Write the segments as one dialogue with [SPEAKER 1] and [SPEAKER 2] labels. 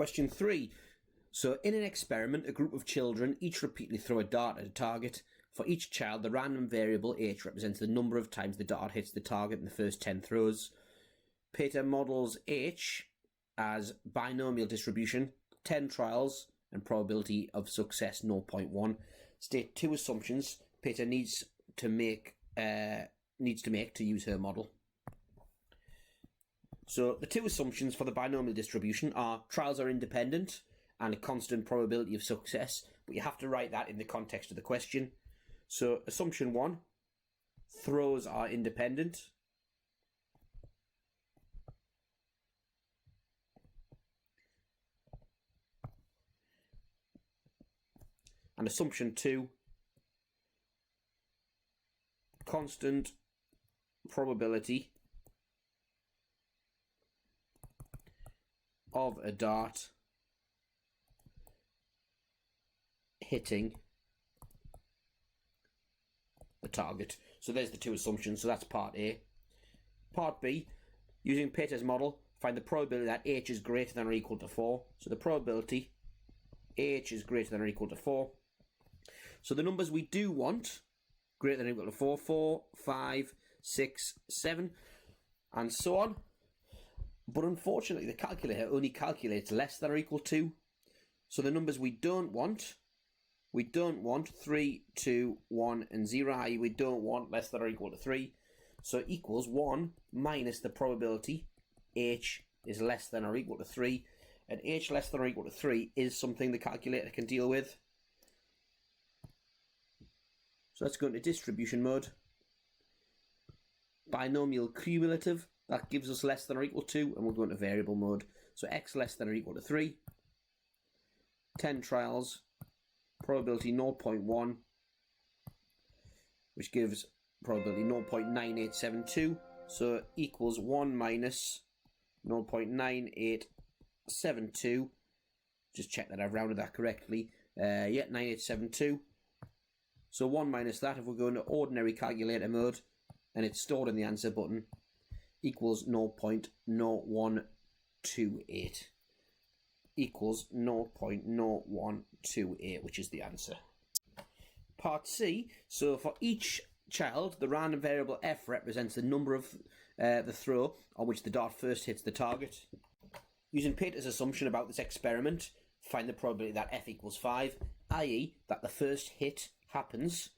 [SPEAKER 1] Question 3. So in an experiment, a group of children each repeatedly throw a dart at a target. For each child, the random variable h represents the number of times the dart hits the target in the first 10 throws. Peter models h as binomial distribution, 10 trials, and probability of success 0.1. State 2 assumptions Peter needs to make to use her model. So the 2 assumptions for the binomial distribution are trials are independent and a constant probability of success, but you have to write that in the context of the question. So assumption 1, throws are independent. And assumption 2, constant probability of a dart hitting the target. So there's the 2 assumptions. So that's part A. Part B, using Peter's model, find the probability that h is greater than or equal to 4. So the probability h is greater than or equal to 4. So the numbers we do want, greater than or equal to 4, 4, 5, 6, 7, and so on. But unfortunately, the calculator only calculates less than or equal to. So the numbers we don't want 3, 2, 1, and 0, i.e. we don't want less than or equal to 3. So equals 1 minus the probability h is less than or equal to 3. And h less than or equal to 3 is something the calculator can deal with. So let's go into distribution mode. Binomial cumulative, that gives us less than or equal to, and we'll go into variable mode. So x less than or equal to 3. 10 trials, probability 0.1, which gives probability 0.9872. So equals 1 minus 0.9872. Just check that I've rounded that correctly. 9872. So 1 minus that, if we go into ordinary calculator mode, and it's stored in the answer button, equals 0.0128. Equals 0.0128, which is the answer. Part C, so for each child, the random variable f represents the number of the throw on which the dart first hits the target. Using Peter's assumption about this experiment, find the probability that f equals 5, i.e. that the first hit happens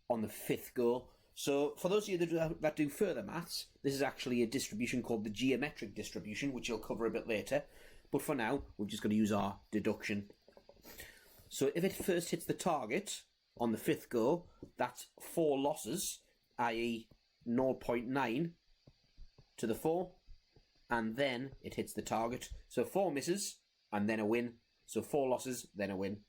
[SPEAKER 1] on the 5th go. So for those of you that do further maths, this is actually a distribution called the geometric distribution, which you'll cover a bit later. But for now, we're just going to use our deduction. So if it first hits the target on the 5th go, that's 4 losses, i.e. 0.9 to the 4, and then it hits the target. So 4 misses, and then a win. So 4 losses, then a win.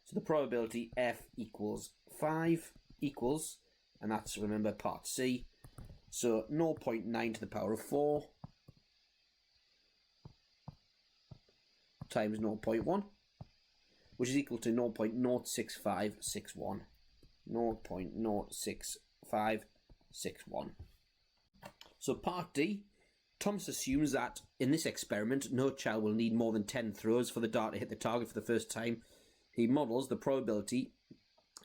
[SPEAKER 1] So the probability f equals 5 equals, and that's, remember, part C. So 0.9 to the power of 4 times 0.1, which is equal to 0.06561. 0.06561. So part D, Thomas assumes that in this experiment, no child will need more than 10 throws for the dart to hit the target for the first time. He models the probability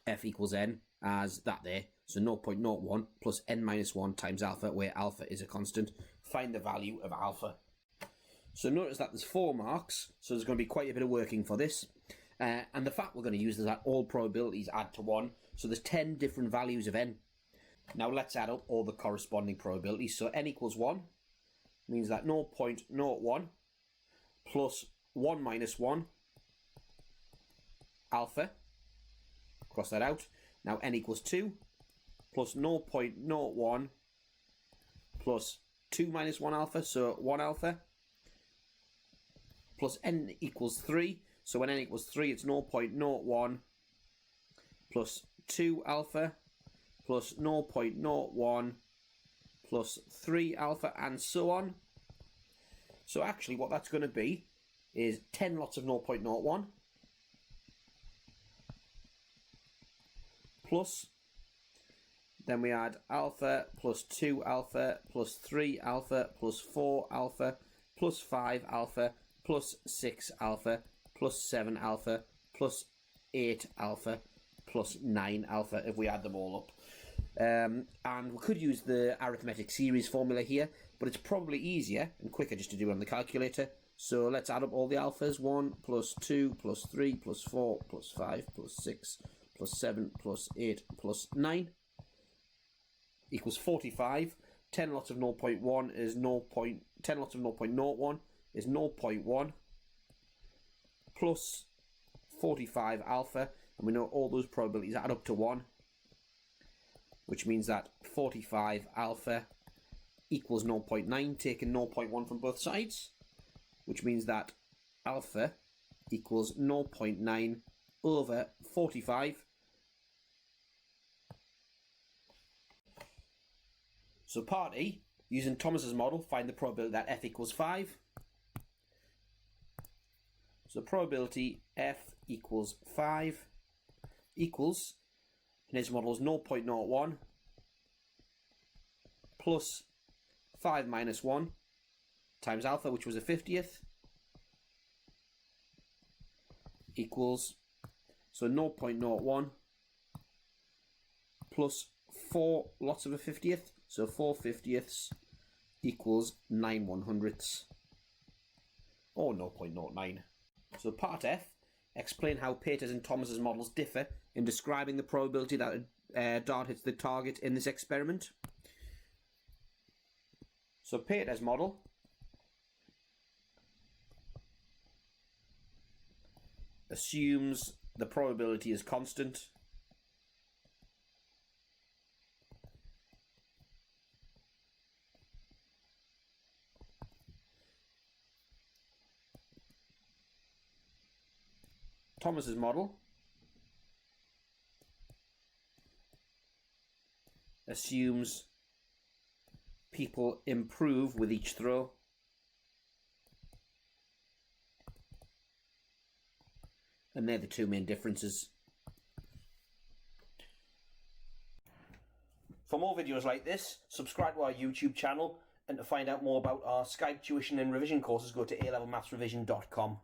[SPEAKER 1] f equals n as that there. So 0.01 plus n minus 1 times alpha, where alpha is a constant. Find the value of alpha. So notice that there's 4 marks, so there's going to be quite a bit of working for this. And the fact we're going to use is that all probabilities add to 1. So there's 10 different values of n. Now let's add up all the corresponding probabilities. So n equals 1 means that 0.01 plus 1 minus 1 alpha. Cross that out. Now n equals 2 plus 0.01 plus 2 minus 1 alpha, so 1 alpha, plus n equals 3. So when n equals 3, it's 0.01 plus 2 alpha plus 0.01 plus 3 alpha, and so on. So actually what that's going to be is 10 lots of 0.01 plus, then we add alpha plus 2 alpha plus 3 alpha plus 4 alpha plus 5 alpha plus 6 alpha plus 7 alpha plus 8 alpha plus 9 alpha if we add them all up. And we could use the arithmetic series formula here, but it's probably easier and quicker just to do it on the calculator. So let's add up all the alphas. 1 plus 2 plus 3 plus 4 plus 5 plus 6 plus 7 plus 8 plus 9 equals 45. 10 lots of 0.1 is 10 lots of 0.01 is 0.1 plus 45 alpha, and we know all those probabilities add up to 1, which means that 45 alpha equals 0.9, taking 0.1 from both sides, which means that alpha equals 0.9 over 45. So part E, using Thomas's model, find the probability that f equals 5. So probability f equals 5 equals, in his model, is 0.01 plus 5 minus 1 times alpha, which was a 50th, equals, so 0.01 plus 4 lots of a 50th, so 4 50ths equals 9 100ths, or 0.09. So part F, explain how Peter's and Thomas's models differ in describing the probability that a dart hits the target in this experiment. So Peter's model assumes the probability is constant. Thomas's model assumes people improve with each throw. And they're the two main differences. For more videos like this, subscribe to our YouTube channel, and to find out more about our Skype tuition and revision courses, go to alevelmathsrevision.com.